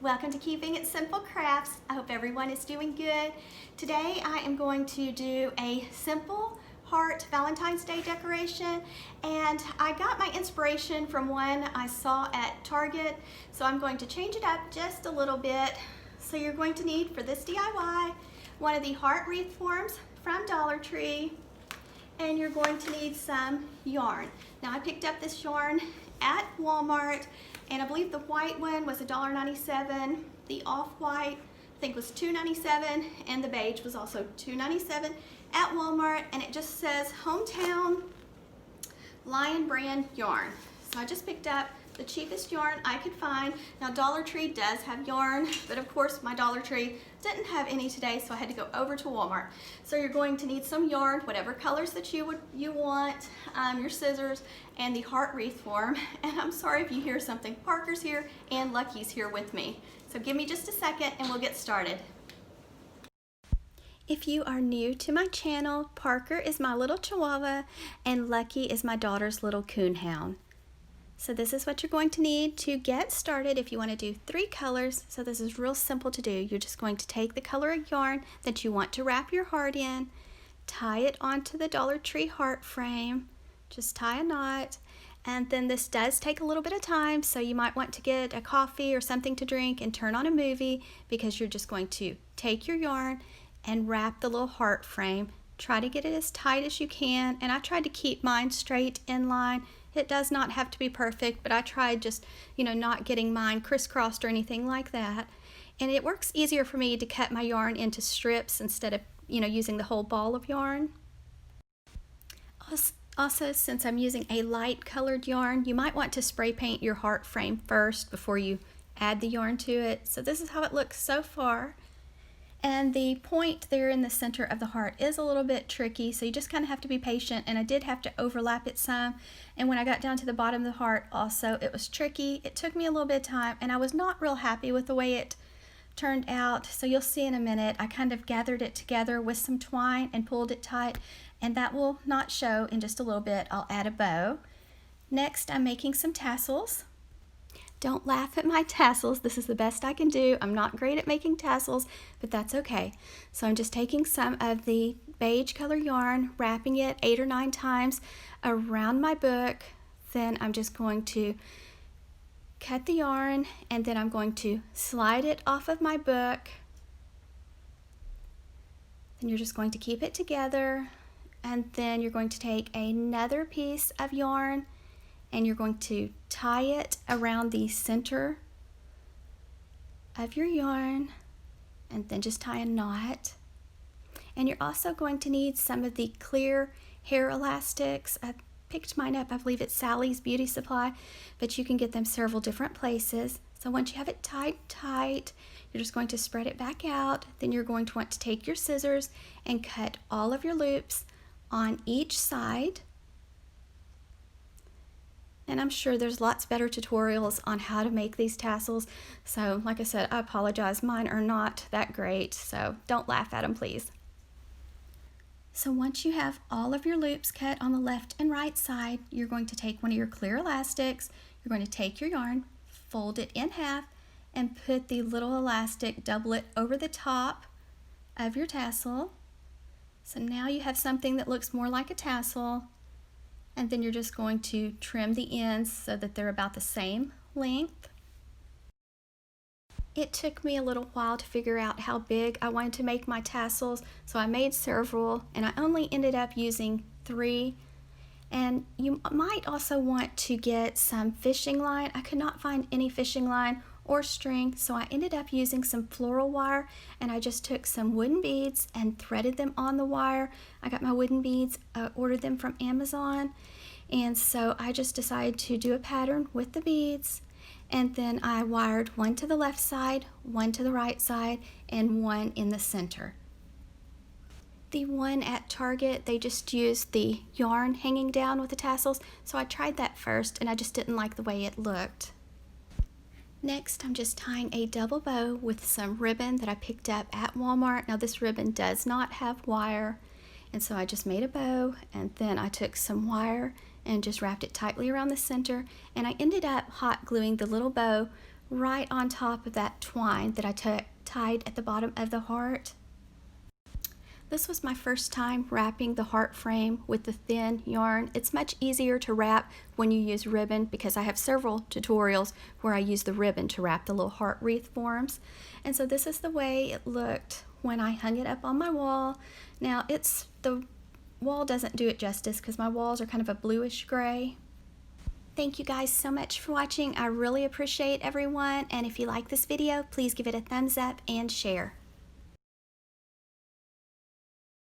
Welcome to Keeping It Simple Crafts. I hope everyone is doing good. Today I am going to do a simple heart Valentine's Day decoration, and I got my inspiration from one I saw at Target, so I'm going to change it up just a little bit. So you're going to need for this DIY one of the heart wreath forms from Dollar Tree, and you're going to need some yarn. Now I picked up this yarn at Walmart, and I believe the white one was $1.97. The off-white I think was $2.97, and the beige was also $2.97 at Walmart, and it just says Hometown Lion Brand yarn. So I just picked up the cheapest yarn I could find. Now Dollar Tree does have yarn, but of course my Dollar Tree didn't have any today, so I had to go over to Walmart. So you're going to need some yarn, whatever colors that you want, your scissors, and the heart wreath form. And I'm sorry if you hear something. Parker's here and Lucky's here with me. So give me just a second and we'll get started. If you are new to my channel, Parker is my little Chihuahua and Lucky is my daughter's little coonhound. So this is what you're going to need to get started if you want to do 3 colors. So this is real simple to do. You're just going to take the color of yarn that you want to wrap your heart in, tie it onto the Dollar Tree heart frame, just tie a knot, and then this does take a little bit of time, so you might want to get a coffee or something to drink and turn on a movie, because you're just going to take your yarn and wrap the little heart frame. Try to get it as tight as you can, and I tried to keep mine straight in line. It does not have to be perfect, but I tried just, not getting mine crisscrossed or anything like that. And it works easier for me to cut my yarn into strips instead of, using the whole ball of yarn. Also, since I'm using a light colored yarn, you might want to spray paint your heart frame first before you add the yarn to it. So this is how it looks so far. And the point there in the center of the heart is a little bit tricky, so you just kind of have to be patient, and I did have to overlap it some. And when I got down to the bottom of the heart also, it was tricky. It took me a little bit of time, and I was not real happy with the way it turned out. So you'll see in a minute, I kind of gathered it together with some twine and pulled it tight, and that will not show in just a little bit. I'll add a bow. Next, I'm making some tassels. Don't laugh at my tassels. This is the best I can do. I'm not great at making tassels, but that's okay. So I'm just taking some of the beige color yarn, wrapping it 8 or 9 times around my book. Then I'm just going to cut the yarn, and then I'm going to slide it off of my book. Then you're just going to keep it together, and then you're going to take another piece of yarn and you're going to tie it around the center of your yarn, and then just tie a knot. And you're also going to need some of the clear hair elastics. I picked mine up, I believe it's Sally's Beauty Supply, but you can get them several different places. So once you have it tied tight, you're just going to spread it back out. Then you're going to want to take your scissors and cut all of your loops on each side. And I'm sure there's lots better tutorials on how to make these tassels. So like I said, I apologize. Mine are not that great, so don't laugh at them, please. So once you have all of your loops cut on the left and right side, you're going to take one of your clear elastics. You're going to take your yarn, fold it in half, and put the little elastic, double it over the top of your tassel. So now you have something that looks more like a tassel. And then you're just going to trim the ends so that they're about the same length. It took me a little while to figure out how big I wanted to make my tassels, so I made several, and I only ended up using 3. And you might also want to get some fishing line. I could not find any fishing line or string, so I ended up using some floral wire, and I just took some wooden beads and threaded them on the wire. I got my wooden beads, ordered them from Amazon, and so I just decided to do a pattern with the beads, and then I wired one to the left side, one to the right side, and one in the center. The one at Target, they just used the yarn hanging down with the tassels, so I tried that first, and I just didn't like the way it looked. Next, I'm just tying a double bow with some ribbon that I picked up at Walmart. Now this ribbon does not have wire, and so I just made a bow, and then I took some wire and just wrapped it tightly around the center, and I ended up hot gluing the little bow right on top of that twine that I tied at the bottom of the heart. This was my first time wrapping the heart frame with the thin yarn. It's much easier to wrap when you use ribbon because I have several tutorials where I use the ribbon to wrap the little heart wreath forms. And so this is the way it looked when I hung it up on my wall. Now the wall doesn't do it justice because my walls are kind of a bluish gray. Thank you guys so much for watching. I really appreciate everyone, and if you like this video, please give it a thumbs up and share.